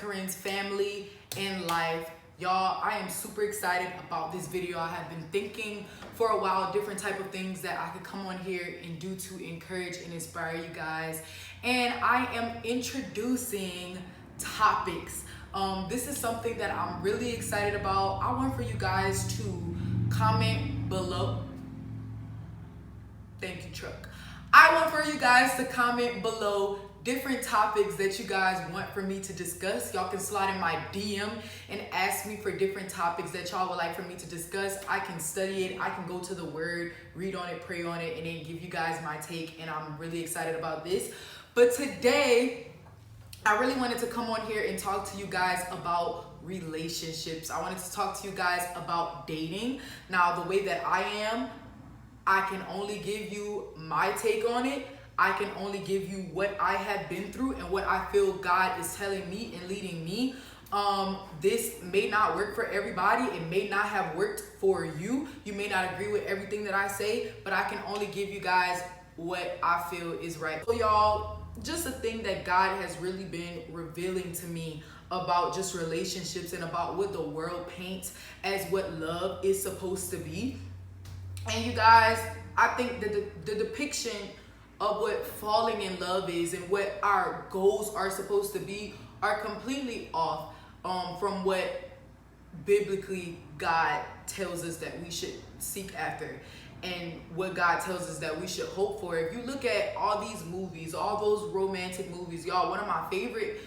Koryn's family and life. Y'all, I am super excited about this video. I have been thinking for a while different type of things that I could come on here and do to encourage and inspire you guys. And I am introducing topics. This is something that I'm really excited about. I want for you guys to comment below. Thank you, truck. I want for you guys to comment below different topics that you guys want for me to discuss. Y'all can slide in my DM and ask me for different topics that y'all would like for me to discuss. I can study it. I can go to the word, read on it, pray on it, and then give you guys my take. And I'm really excited about this. But today, I really wanted to come on here and talk to you guys about relationships. I wanted to talk to you guys about dating. Now, the way that I am, I can only give you my take on it. I can only give you what I have been through and what I feel God is telling me and leading me. This may not work for everybody. It may not have worked for you. You may not agree with everything that I say, but I can only give you guys what I feel is right. So y'all, just a thing that God has really been revealing to me about just relationships and about what the world paints as what love is supposed to be. And you guys, I think that the depiction of what falling in love is and what our goals are supposed to be are completely off from what biblically God tells us that we should seek after and what God tells us that we should hope for. If you look at all these movies, all those romantic movies, y'all, one of my favorite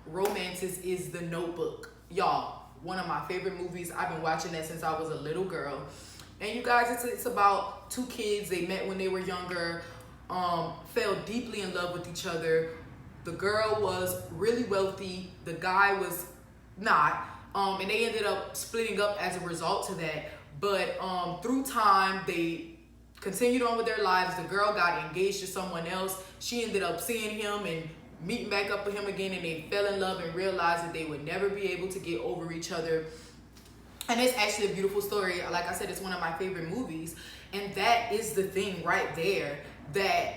romances is The Notebook. Y'all, one of my favorite movies. I've been watching that since I was a little girl. And you guys, it's about two kids. They met when they were younger, fell deeply in love with each other. The girl was really wealthy. The guy was not. And they ended up splitting up as a result to that. But through time, they continued on with their lives. The girl got engaged to someone else. She ended up seeing him and meeting back up with him again. And they fell in love and realized that they would never be able to get over each other. And it's actually a beautiful story. Like I said, it's one of my favorite movies. And that is the thing right there that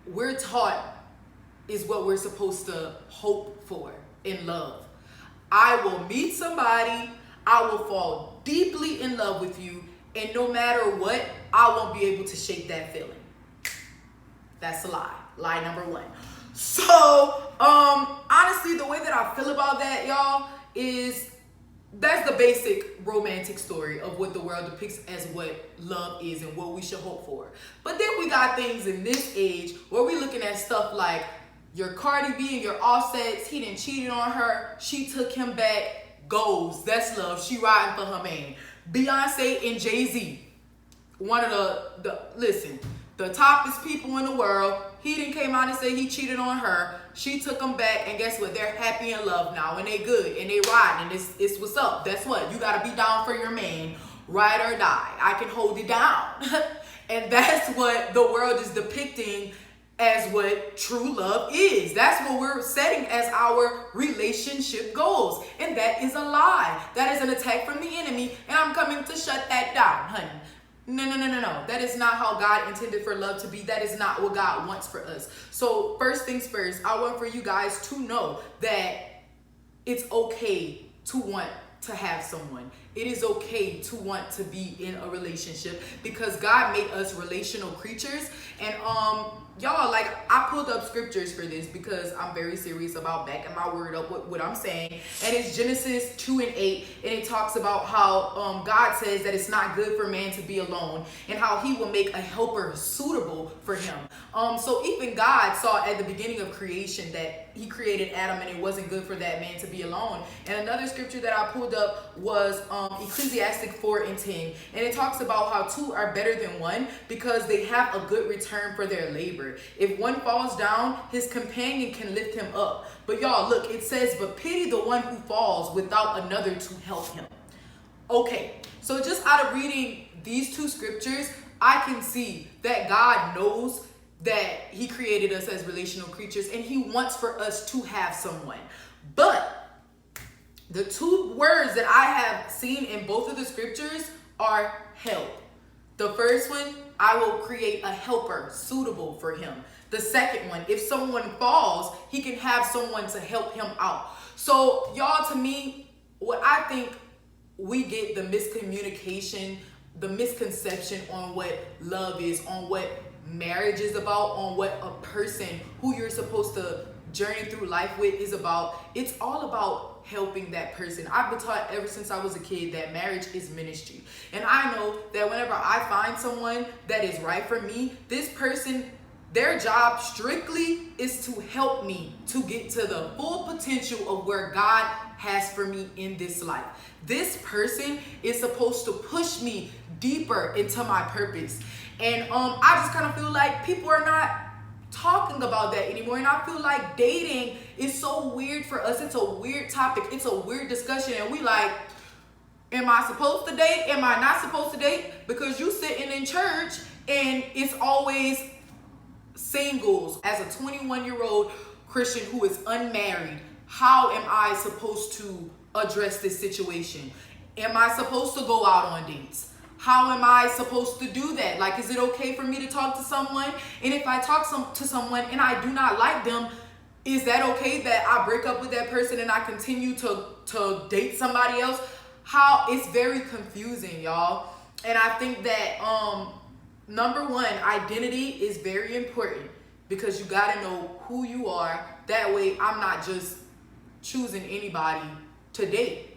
we're taught is what we're supposed to hope for in love. I will meet somebody, I will fall deeply in love with you, and no matter what, I won't be able to shake that feeling. That's a lie. Lie number one. So, honestly, the way that I feel about that, y'all, is that's the basic romantic story of what the world depicts as what love is and what we should hope for. But then we got things in this age where we're looking at stuff like your Cardi B and your Offsets. He done cheated on her. She took him back. Goals. That's love. She riding for her man. Beyonce and Jay-Z. One of the toppest people in the world. He done came out and said he cheated on her. She took him back, and guess what? They're happy in love now, and they good, and they riding, and it's what's up. That's what. You got to be down for your man, ride or die. I can hold it down. And that's what the world is depicting as what true love is. That's what we're setting as our relationship goals. And that is a lie. That is an attack from the enemy, and I'm coming to shut that down, honey. No. That is not how God intended for love to be. That is not what God wants for us. So first things first, I want for you guys to know that it's okay to want to have someone. It is okay to want to be in a relationship because God made us relational creatures. And y'all, like, I pulled up scriptures for this because I'm very serious about backing my word up with what I'm saying. And it's Genesis 2:8, and it talks about how God says that it's not good for man to be alone and how he will make a helper suitable for him. So even God saw at the beginning of creation that he created Adam and it wasn't good for that man to be alone. And another scripture that I pulled up was Ecclesiastic 4:10, and it talks about how two are better than one because they have a good return for their labor. If one falls down, his companion can lift him up. But y'all, look, it says, but pity the one who falls without another to help him. Okay, so just out of reading these two scriptures, I can see that God knows that he created us as relational creatures and he wants for us to have someone. But the two words that I have seen in both of the scriptures are help. The first one, I will create a helper suitable for him. The second one, if someone falls, he can have someone to help him out. So y'all, to me, what I think we get the miscommunication, the misconception on what love is, on what marriage is about, on what a person who you're supposed to journey through life with is about. It's all about helping that person. I've been taught ever since I was a kid that marriage is ministry. And I know that whenever I find someone that is right for me, this person, their job strictly is to help me to get to the full potential of where God has for me in this life. This person is supposed to push me deeper into my purpose. And I just kind of feel like people are not talking about that anymore, and I feel like dating is so weird for us. It's a weird topic, it's a weird discussion, and we like, am I supposed to date? Am I not supposed to date? Because you sitting in church and it's always singles. As a 21-year-old Christian who is unmarried, how am I supposed to address this situation? Am I supposed to go out on dates? How am I supposed to do that? Like, is it okay for me to talk to someone? And if I talk to someone and I do not like them, is that okay that I break up with that person and I continue to date somebody else? It's very confusing, y'all. And I think that number one, identity is very important, because you gotta know who you are. That way I'm not just choosing anybody to date.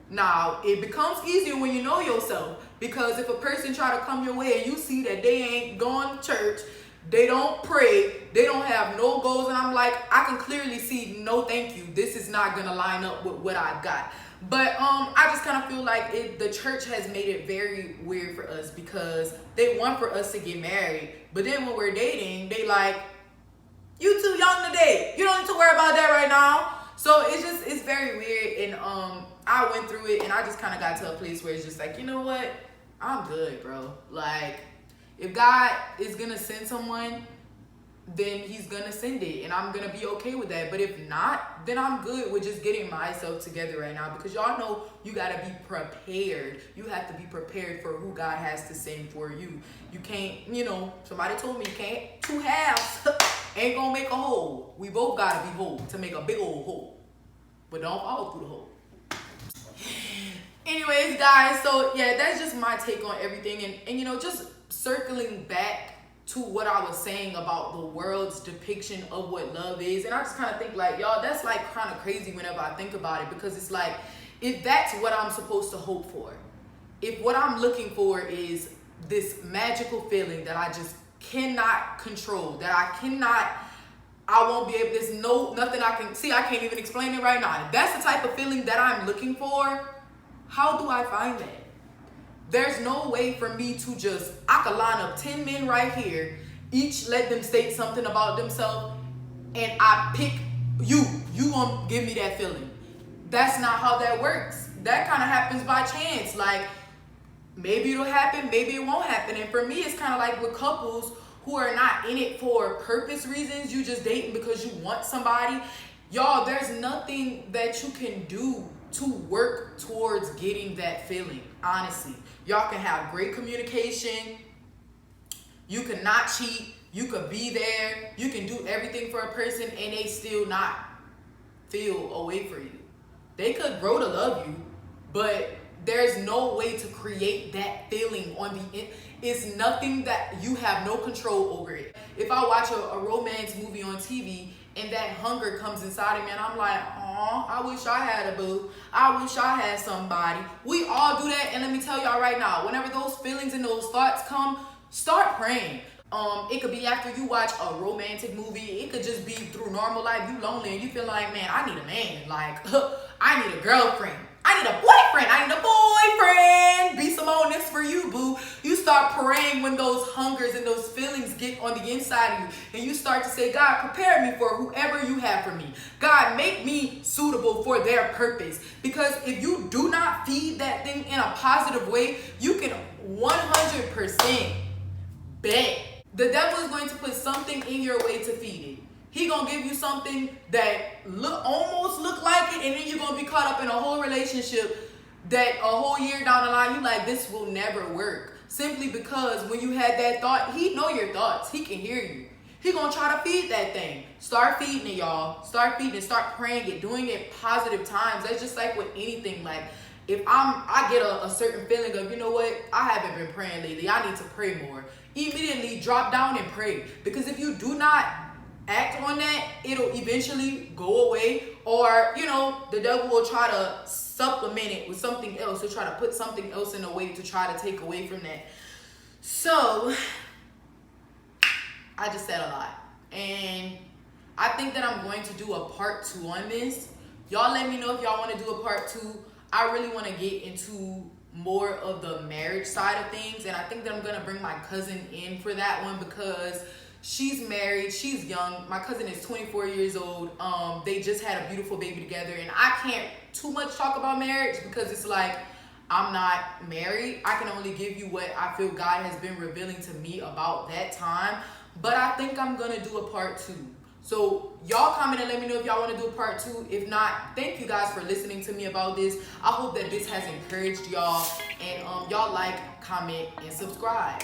Now, it becomes easier when you know yourself, because if a person try to come your way and you see that they ain't going to church, they don't pray, they don't have no goals, and I'm like, I can clearly see, no thank you, this is not going to line up with what I've got. But I just kind of feel like the church has made it very weird for us, because they want for us to get married, but then when we're dating, they like, you too young to date, you don't need to worry about that right now. So it's very weird, and I went through it, and I just kind of got to a place where it's just like, you know what, I'm good, bro. Like, if God is gonna send someone, then he's gonna send it, and I'm gonna be okay with that. But if not, then I'm good with just getting myself together right now, because y'all know you gotta be prepared. You have to be prepared for who God has to send for you. You can't, somebody told me, you can't, two halves ain't gonna make a whole. We both gotta be whole to make a big old hole, but don't fall through the hole. Anyways, guys, so yeah, that's just my take on everything. And just circling back to what I was saying about the world's depiction of what love is. And I just kind of think like, y'all, that's like kind of crazy whenever I think about it, because it's like, if that's what I'm supposed to hope for, if what I'm looking for is this magical feeling that I just cannot control, that I won't be able, there's nothing I can see, I can't even explain it right now. If that's the type of feeling that I'm looking for, how do I find that? There's no way for me to I could line up 10 men right here, each let them state something about themselves, and I pick you gonna give me that feeling. That's not how that works. That kind of happens by chance. Like, maybe it'll happen, maybe it won't happen. And for me, it's kind of like with couples who are not in it for purpose reasons, you just dating because you want somebody. Y'all, there's nothing that you can do to work towards getting that feeling, honestly. Y'all can have great communication, you can not cheat, you could be there, you can do everything for a person, and they still not feel a way for you. They could grow to love you, but there's no way to create that feeling on the it's nothing that you have no control over it. If I watch a romance movie on TV and that hunger comes inside of me and I'm like, aw, I wish I had a boo. I wish I had somebody. We all do that, and let me tell y'all right now, whenever those feelings and those thoughts come, start praying. It could be after you watch a romantic movie. It could just be through normal life. You lonely and you feel like, man, I need a man. Like, I need a girlfriend. I need a boyfriend. I need a boyfriend. Be Simone, this for you, boo. You start praying when those hungers and those feelings get on the inside of you. And you start to say, God, prepare me for whoever you have for me. God, make me suitable for their purpose. Because if you do not feed that thing in a positive way, you can 100% bet the devil is going to put something in your way to feed it. He gonna give you something that almost look like it, and then you're gonna be caught up in a whole relationship that a whole year down the line, you like, this will never work. Simply because when you had that thought, he know your thoughts. He can hear you. he gonna try to feed that thing. Start feeding it, y'all. Start feeding it. Start praying it. Doing it positive times. That's just like with anything. Like, if I get a certain feeling of, you know what, I haven't been praying lately, I need to pray more. Immediately drop down and pray. Because if you do not act on that, it'll eventually go away. Or, you know, the devil will try to supplement it with something else. He'll try to put something else in the way to try to take away from that. So, I just said a lot. And I think that I'm going to do a part 2 on this. Y'all let me know if y'all want to do a part 2. I really want to get into more of the marriage side of things. And I think that I'm going to bring my cousin in for that one because she's married. She's young. My cousin is 24 years old. They just had a beautiful baby together. And I can't too much talk about marriage because it's like, I'm not married. I can only give you what I feel God has been revealing to me about that time. But I think I'm going to do a part 2. So y'all comment and let me know if y'all want to do a part 2. If not, thank you guys for listening to me about this. I hope that this has encouraged y'all. And y'all like, comment, and subscribe.